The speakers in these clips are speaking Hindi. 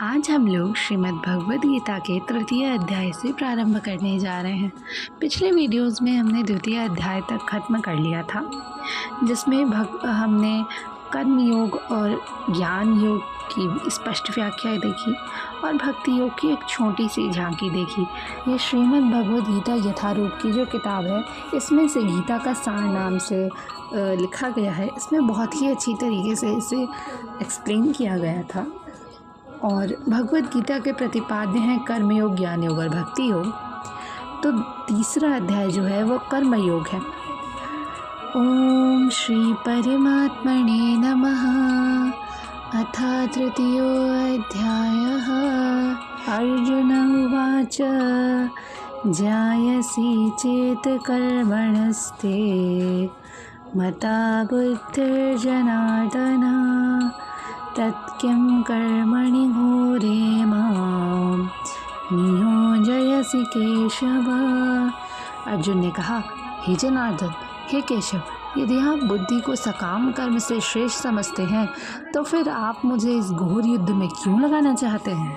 आज हम लोग श्रीमद् भगवद गीता के तृतीय अध्याय से प्रारंभ करने जा रहे हैं। पिछले वीडियोस में हमने द्वितीय अध्याय तक खत्म कर लिया था, जिसमें हमने कर्म योग और ज्ञान योग की स्पष्ट व्याख्या देखी और भक्ति योग की एक छोटी सी झांकी देखी। ये श्रीमद् भगवद गीता यथारूप की जो किताब है, इसमें से गीता का सार नाम से लिखा गया है। इसमें बहुत ही अच्छी तरीके से इसे एक्सप्लेन किया गया था और भगवद गीता के प्रतिपाद्य हैं कर्म योग, ज्ञान योग और भक्ति योग। तो तीसरा अध्याय जो है वो कर्म योग है। ओम श्री परमात्मने नमः। अथ तृतीयोऽध्यायः। अर्जुन उवाच जायसि चेत् कर्मणस्ते मता बुद्धिर्जनार्दन तत्किं कर्मणि घोरे मां नियोजयसि केशव। अर्जुन ने कहा, हे जनार्दन, हे केशव, यदि आप बुद्धि को सकाम कर्म से श्रेष्ठ समझते हैं तो फिर आप मुझे इस घोर युद्ध में क्यों लगाना चाहते हैं।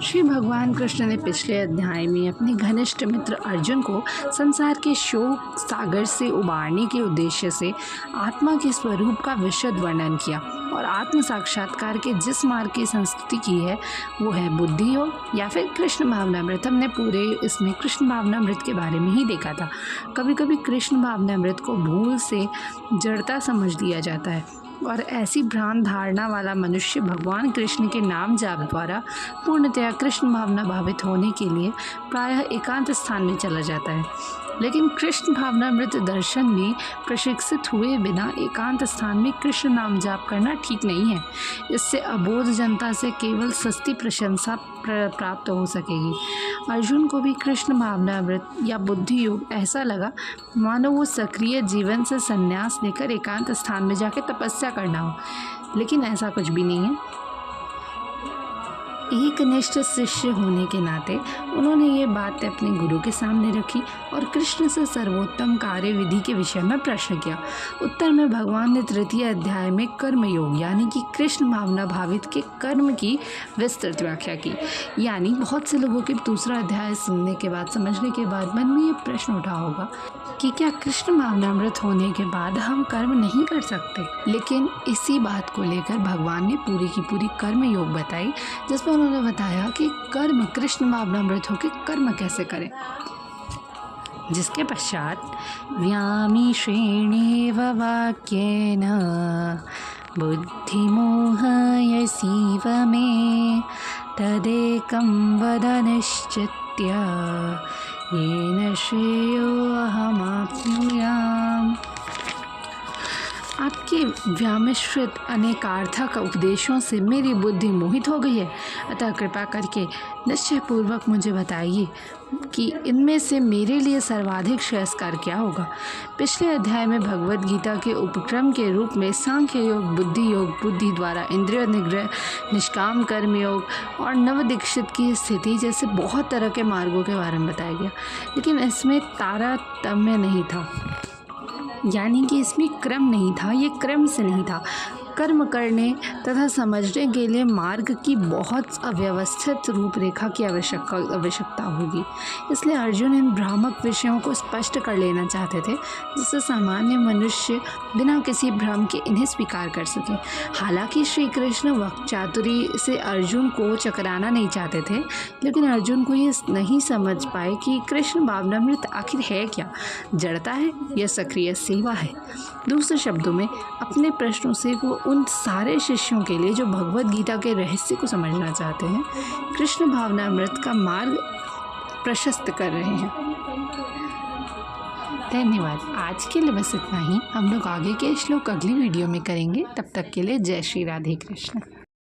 श्री भगवान कृष्ण ने पिछले अध्याय में अपने घनिष्ठ मित्र अर्जुन को संसार के शोक सागर से उबारने के उद्देश्य से आत्मा के स्वरूप का विशद वर्णन किया और आत्म साक्षात्कार के जिस मार्ग की संस्तुति की है वो है बुद्धि योग या फिर कृष्ण भावनामृत। हमने पूरे इसमें कृष्ण भावनामृत के बारे में ही देखा था। कभी कभी कृष्ण भावनामृत को भूल से जड़ता समझ लिया जाता है और ऐसी भ्रांत धारणा वाला मनुष्य भगवान कृष्ण के नाम जाप द्वारा पूर्णतया कृष्ण भावना भावित होने के लिए प्रायः एकांत स्थान में चला जाता है। लेकिन कृष्ण भावनामृत दर्शन में प्रशिक्षित हुए बिना एकांत स्थान में कृष्ण नाम जाप करना ठीक नहीं है। इससे अबोध जनता से केवल सस्ती प्रशंसा प्राप्त हो सकेगी। अर्जुन को भी कृष्ण भावनामृत या बुद्धि योग ऐसा लगा मानो वो सक्रिय जीवन से संन्यास लेकर एकांत स्थान में जाकर तपस्या करना हो, लेकिन ऐसा कुछ भी नहीं है। एक निष्ठ शिष्य होने के नाते उन्होंने ये बात अपने गुरु के सामने रखी और कृष्ण से सर्वोत्तम कार्य विधि के विषय में प्रश्न किया। उत्तर में भगवान ने तृतीय अध्याय में कर्म योग यानी कि कृष्ण भावना भावित के कर्म की विस्तृत व्याख्या की। यानी बहुत से लोगों के दूसरा अध्याय सुनने के बाद, समझने के बाद मन में ये प्रश्न उठा होगा कि क्या कृष्ण भावनामृत होने के बाद हम कर्म नहीं कर सकते। लेकिन इसी बात को लेकर भगवान ने पूरी की पूरी कर्म योग बताई, जिसमें उन्होंने बताया कि कर्म कृष्ण भावनामृत होकर कर्म कैसे करें। जिसके पश्चात व्यामी श्रेणेव वाक्येन बुद्धिमोहयसीव मे तदेकं वद निश्चित्य येन श्रेयोऽहमाप्नुयाम्। आपके व्यामिश्रित अनेकार्थक उपदेशों से मेरी बुद्धि मोहित हो गई है, अतः कृपा करके निश्चयपूर्वक मुझे बताइए कि इनमें से मेरे लिए सर्वाधिक श्रेयस्कर क्या होगा। पिछले अध्याय में भगवद गीता के उपक्रम के रूप में सांख्य योग, बुद्धि योग, बुद्धि द्वारा इंद्रिय निग्रह, निष्काम कर्म योग और नवदीक्षित की स्थिति जैसे बहुत तरह के मार्गों के बारे में बताया गया, लेकिन इसमें तारतम्य नहीं था, यानी कि इसमें क्रम नहीं था, ये क्रम से नहीं था। कर्म करने तथा समझने के लिए मार्ग की बहुत अव्यवस्थित रूपरेखा की आवश्यकता होगी। इसलिए अर्जुन इन भ्रामक विषयों को स्पष्ट कर लेना चाहते थे, जिससे सामान्य मनुष्य बिना किसी भ्रम के इन्हें स्वीकार कर सके। हालांकि श्री कृष्ण वाक्चातुरी से अर्जुन को चकराना नहीं चाहते थे, लेकिन अर्जुन को ये नहीं समझ पाए कि कृष्ण भावनामृत आखिर है क्या, जड़ता है या सक्रिय सेवा है। दूसरे शब्दों में अपने प्रश्नों से वो उन सारे शिष्यों के लिए जो भगवद गीता के रहस्य को समझना चाहते हैं, कृष्ण भावनामृत का मार्ग प्रशस्त कर रहे हैं। धन्यवाद। आज के लिए बस इतना ही। हम लोग आगे के श्लोक अगली वीडियो में करेंगे। तब तक के लिए जय श्री राधे कृष्ण।